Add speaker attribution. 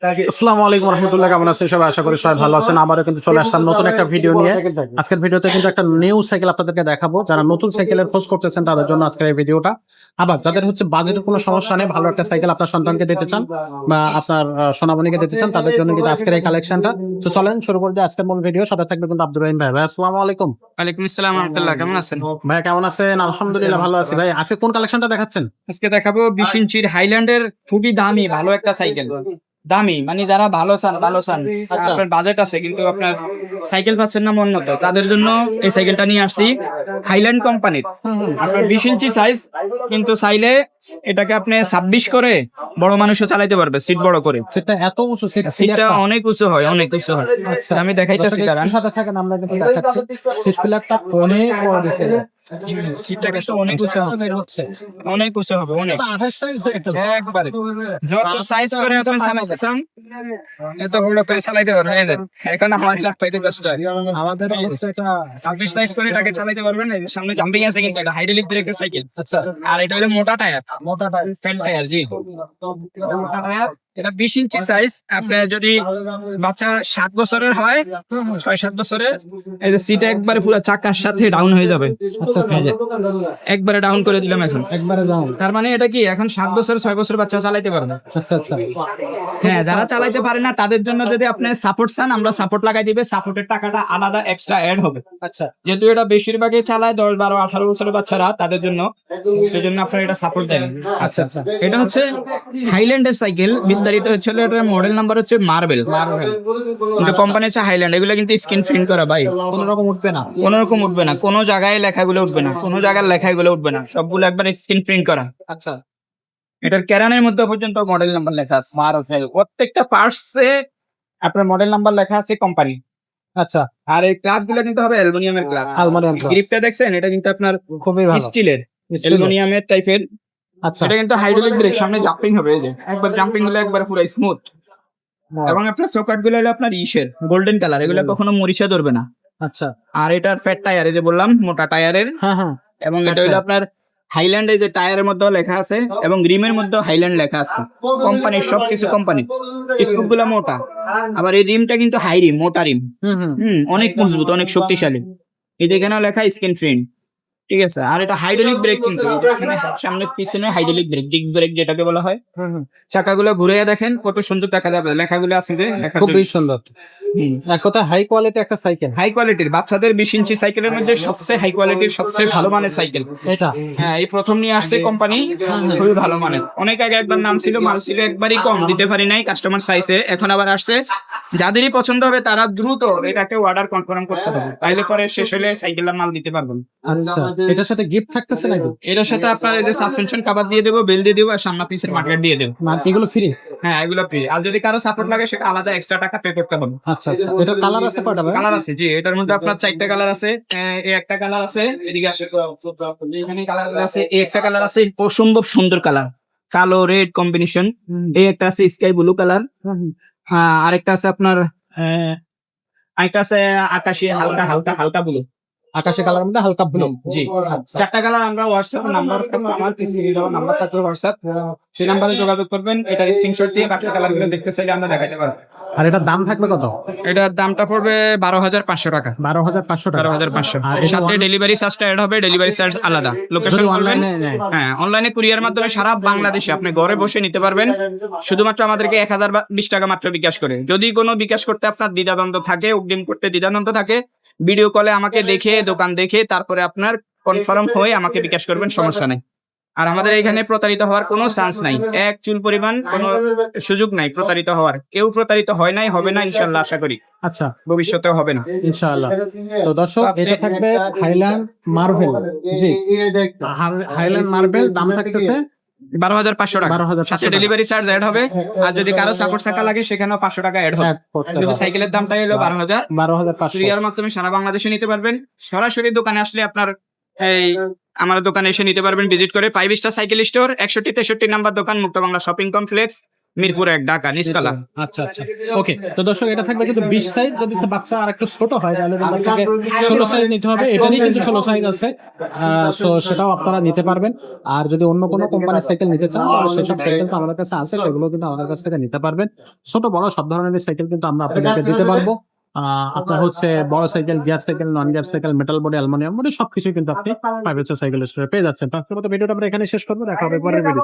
Speaker 1: আসসালামু আলাইকুম রহমতুল্লাহ, কেমন আছেন সবাই? আশা করি সবাই ভালো আছেন। আবারও কিন্তু চলে আসলাম নতুন একটা ভিডিও নিয়ে। আজকের ভিডিওতে কিন্তু একটা নিউ সাইকেল আপনাদেরকে দেখাবো। যারা নতুন সাইকেলের খোঁজ করতেছেন তাদের জন্য আজকের এই ভিডিওটা। আবার যাদের হচ্ছে বাজেটের কোনো সমস্যা নেই, ভালো একটা সাইকেল আপনার সন্তানকে দিতে চান বা আপনার সোনামণিকে দিতে চান, তাদের জন্য কিন্তু আজকের এই কালেকশনটা। তো চলেন শুরু করে দিই আজকের মূল ভিডিও। সাথে থাকবে কিন্তু আব্দুর রহিম ভাই। ভাই আসসালামু আলাইকুম।
Speaker 2: ওয়ালাইকুম আসসালাম রহমতুল্লাহ, কেমন আছেন?
Speaker 1: ভাই কেমন আছেন? আলহামদুলিল্লাহ ভালো আছি ভাই। আজকে কোন কালেকশনটা দেখাচ্ছেন?
Speaker 2: আজকে দেখাবো 20 ইঞ্চির হাইল্যান্ডের খুবই দামি ভালো একটা সাইকেল। দামি মানে যারা ভালো চান আপনার বাজেট আছে কিন্তু আপনার সাইকেল পাচ্ছেন না মন মতো, তাদের জন্য এই সাইকেলটা নিয়ে আসছি হাইল্যান্ড কোম্পানির। আপনার 20 ইঞ্চি সাইজ, কিন্তু চাইলে এটাকে আপনি 26 করে বড় মানুষও চালাইতে পারবে, সিট বড় করে।
Speaker 1: সেটা এত উঁচু
Speaker 2: সিটটা অনেক উঁচু হয়, অনেক উঁচু হয়।
Speaker 1: আচ্ছা,
Speaker 2: আমি দেখাইতেছি কারণ
Speaker 1: সাথে থাকেন, আমরা কিন্তু দেখাচ্ছি সিট পিলারটা অনেক বড় দিয়েছে।
Speaker 2: সিটটা কিন্তু অনেক উঁচু হবে, অনেক উঁচু হবে, অনেক একবারে যত সাইজ করে আপনি চালাইতে চান এত বড় করে চালাইতে পারবেন। এই যে এখন আমার লাখ পাইতে কষ্ট হয়, আমাদের হচ্ছে এটা 26 সাইজ করে এটাকে চালাইতে পারবেন। এই যে সামনে জাম্পিং আছে, কিন্তু এটা হাইড্রোলিক ব্রেকের সাইকেল।
Speaker 1: আচ্ছা,
Speaker 2: আর এটা হলো মোটা টায়ার, ফ্রন্ট টায়ার। জি, মোটা টায়ার। এটা 20 ইঞ্চি সাইজ। আপনি যদি বাচ্চা 7 বছরের হয়, 6-7 বছরের, এই যে সিট একবারে পুরো চাকার সাথে ডাউন হয়ে যাবে।
Speaker 1: আচ্ছা, আচ্ছা,
Speaker 2: এই যে একবারে ডাউন করে দিলাম এখন।
Speaker 1: একবারে যাও।
Speaker 2: তার মানে এটা কি এখন 7 বছর 6 বছর বাচ্চা চালাইতে পারবে।
Speaker 1: আচ্ছা, আচ্ছা,
Speaker 2: হ্যাঁ, যারা চালাইতে পারে না তাদের জন্য যদি আপনি সাপোর্ট চান, আমরা সাপোর্ট লাগাই দিবে। সাপোর্টের টাকাটা আলাদা এক্সট্রা অ্যাড হবে।
Speaker 1: আচ্ছা,
Speaker 2: যেহেতু এটা বেশিরভাগই চালায় 10, 12, 18 বছরের বাচ্চারা, তাদের জন্য, সেজন্য আপনারা এটা সাপোর্ট দেন।
Speaker 1: আচ্ছা, আচ্ছা,
Speaker 2: এটা হচ্ছে হাইল্যান্ডের সাইকেল। বিস্তারিত হচ্ছে এটার মডেল নাম্বার হচ্ছে মার্বেল। কিন্তু কোম্পানি হচ্ছে হাইল্যান্ড। এগুলো কিন্তু স্ক্রিন প্রিন্ট করা ভাই,
Speaker 1: কোনো রকম উঠবে না।
Speaker 2: কোনো রকম উঠবে না, কোনো জায়গায় লেখাগুলো উঠবে না, কোনো জায়গার লেখাগুলো উঠবে না, সবগুলো একবার স্ক্রিন প্রিন্ট করা।
Speaker 1: আচ্ছা,
Speaker 2: এটার ক্যারানের মধ্যে পর্যন্ত মডেল নাম্বার লেখা আছে। প্রত্যেকটা পার্টসে আপনার মডেল নাম্বার লেখা আছে কোম্পানি।
Speaker 1: আচ্ছা,
Speaker 2: আর এই গ্লাস গুলো কিন্তু হবে অ্যালুমিনিয়ামের গ্লাস।
Speaker 1: Aluminium glass.
Speaker 2: গ্রিপটা দেখছেন, এটা কিন্তু আপনার
Speaker 1: খুবই ভালো
Speaker 2: স্টিলের, অ্যালুমিনিয়ামের টাইপের।
Speaker 1: আচ্ছা,
Speaker 2: এটা কিন্তু হাইড্রোলিক ব্রেক, সামনে জাম্পিং হবে। এই যে একবার জাম্পিং গুলো একবার পুরো স্মুথ। এবং আপনার সকেট গুলো হলো আপনার ইসের গোল্ডেন কালার, এগুলো কখনো মরিচা ধরবে না।
Speaker 1: আচ্ছা,
Speaker 2: আর এটার ফ্যাট টায়ার, এই যে বললাম মোটা টায়ারের।
Speaker 1: হ্যাঁ, হ্যাঁ,
Speaker 2: এবং এটা হলো আপনার হাইল্যান্ড, এই যে টায়ারের মধ্যেও লেখা আছে এবং রিমের মধ্যেও হাইল্যান্ড লেখা আছে। কোম্পানির সবকিছু কোম্পানি। স্কুপ গুলো মোটা, আবার এই রিমটা কিন্তু হাই রিম, মোটা রিম। অনেক মজবুত, অনেক শক্তিশালী। এই যে এখানেও লেখা স্ক্রিন প্রিন্ট, ঠিক আছে। আর এটা হাইড্রোলিক ব্রেক, কিন্তু এখানে সামনে পিছনে হাইড্রোলিক ব্রেক, ডিস্ক ব্রেক যেটাকে বলা হয়। চাকাগুলো ঘুরে দেখেন কত সুন্দর দেখা যাবে, লেখাগুলো আছে যে
Speaker 1: খুবই সুন্দর। এক কথা হাই কোয়ালিটি একটা সাইকেল।
Speaker 2: হাই কোয়ালিটির বাচ্চাদের 20 ইঞ্চি সাইকেলের মধ্যে সবচেয়ে হাই কোয়ালিটির, সবচেয়ে ভালো মানের সাইকেল
Speaker 1: এটা।
Speaker 2: হ্যাঁ, এই প্রথম নিয়ে আসছে কোম্পানি, খুবই ভালো মানের। অনেক আগে একবার নাম ছিল, মাল ছিল একবারই কম, দিতে পারি নাই কাস্টমার চাইছে, এখন আবার আসছে। যাদেরই পছন্দ হবে তারা দ্রুত এটাকে অর্ডার কনফার্ম করতে হবে, তাইলে পরে শেষ হলে সাইকেলের মাল দিতে পারবেন।
Speaker 1: আচ্ছা, এটার সাথে গিফট থাকতেছে নাকি?
Speaker 2: এটার সাথে আপনার এই যে সাসপেনশন কভার দিয়ে দেবো, বেল দিয়ে দেবো, আর সামনে পিসের মার্কেট দিয়ে দেবো।
Speaker 1: এগুলো ফ্রি?
Speaker 2: হ্যাঁ, এগুলো ফ্রি। আর যদি কারো সাপোর্ট লাগে সেটা আলাদা এক্সট্রা টাকা পে করতে হবে।
Speaker 1: আচ্ছা, আচ্ছা, এটা কালার আছে কয়টা ভাই?
Speaker 2: কালার আছে, জি। এটার মধ্যে আপনার 4টা কালার আছে। এই একটা কালার আছে, এদিকে আসে, এখানে কালার আছে। এই একটা কালার আছে অসম্ভব সুন্দর কালার, কালো রেড কম্বিনেশন। এই একটা আছে স্কাই ব্লু কালার। হ্যাঁ, আরেকটা আছে আপনার আরেকটা আছে আকাশি হালকা হালকা হালকা ব্লু।
Speaker 1: আকাশি কালার মধ্যে হালকা ব্লু।
Speaker 2: জি, 4টা কালার। আমরা হোয়াটসঅ্যাপ নাম্বার, আমার পিসি নাম্বার থাকবে হোয়াটসঅ্যাপ, সেই নাম্বারে যোগাযোগ করবেন। এটার স্ক্রিনশট দিয়ে বাকি কালারগুলো দেখতে চাইলে আমরা দেখাতে পারবো।
Speaker 1: আর এটার দাম থাকবে কত?
Speaker 2: এটার দামটা পড়বে 12,500 টাকা।
Speaker 1: 12,500 টাকা।
Speaker 2: 12,500।
Speaker 1: আর
Speaker 2: এর সাথে ডেলিভারি চার্জটা অ্যাড হবে, ডেলিভারি চার্জ আলাদা। লোকেশন বলবেন। হ্যাঁ, অনলাইনে কুরিয়ার মাধ্যমে সারা বাংলাদেশে আপনি ঘরে বসে নিতে পারবেন। শুধুমাত্র আমাদেরকে 1020 টাকা মাত্র বিকাশ করে। যদি কোনো বিকাশ করতে আপনার দ্বিধাদ্বন্দ্ব থাকে, অগ্রিম করতে দ্বিধাদ্বন্দ্ব থাকে, ভিডিও কলে আমাকে দেখে, দোকান দেখে, তারপরে আপনার কনফার্ম হয়ে আমাকে বিকাশ করবেন, সমস্যা নাই। আর আমাদের এখানে প্রতারিত হওয়ার কোনো চান্স নাই, এক চুল পরিমাণ কোনো সুযোগ নাই প্রতারিত হওয়ার। কেউ প্রতারিত হয় নাই, হবে না ইনশাল্লাহ, আশা করি।
Speaker 1: আচ্ছা,
Speaker 2: ভবিষ্যতেও হবে না
Speaker 1: ইনশাআল্লাহ। তো দর্শক, এটা থাকবে হাইল্যান্ড মার্বেল। জি, হাইল্যান্ড মার্বেল, দাম থাকতেছে
Speaker 2: 12,500 টাকা।
Speaker 1: 12,500
Speaker 2: সাথে ডেলিভারি চার্জ অ্যাড হবে। আর যদি কারো সাপোর্ট থাকা লাগে সেখানেও 500 টাকা অ্যাড হবে। যদি সাইকেলের দামটা হলো
Speaker 1: 12,500।
Speaker 2: কুরিয়ার মাধ্যমে সারা বাংলাদেশে নিতে পারবেন। সরাসরি দোকানে আসলে আপনার এই আমার দোকানে এসে নিতে পারবেন ভিজিট করে। 5 স্টার সাইকেল স্টোর, 61-63 নাম্বার দোকান, মুক্ত বাংলা শপিং কমপ্লেক্স, মিরপুর 1 ঢাকা নিচতলা।
Speaker 1: আচ্ছা আচ্ছা ওকে। তো দর্শক এটা থাকবে কিন্তু 20 সাইজ, যদি সে বাচ্চা আর একটু ছোট হয় তাহলে আপনাকে 16 সাইজ নিতে হবে। এটারই কিন্তু 16 সাইজ আছে, সো সেটাও আপনারা নিতে পারবেন। আর যদি অন্য কোনো কোম্পানির সাইকেল নিতে চান তাহলে সেসব সাইকেল তো আমাদের কাছে আছে, সেগুলো কিন্তু আমাদের কাছ থেকে নিতে পারবেন। ছোট বড় সব ধরনের সাইকেল কিন্তু আমরা আপনাদেরকে দিতে পারবো। আপনার হচ্ছে বড় cycle, gear cycle, non gear cycle, metal body, aluminium body সবকিছু কিন্তু আপনি 5 সাইকেল স্টোরে পেয়ে যাচ্ছেন। তো আজকের মতো ভিডিওটা আমরা এখানে শেষ করবো, দেখা হবে পরের ভিডিও।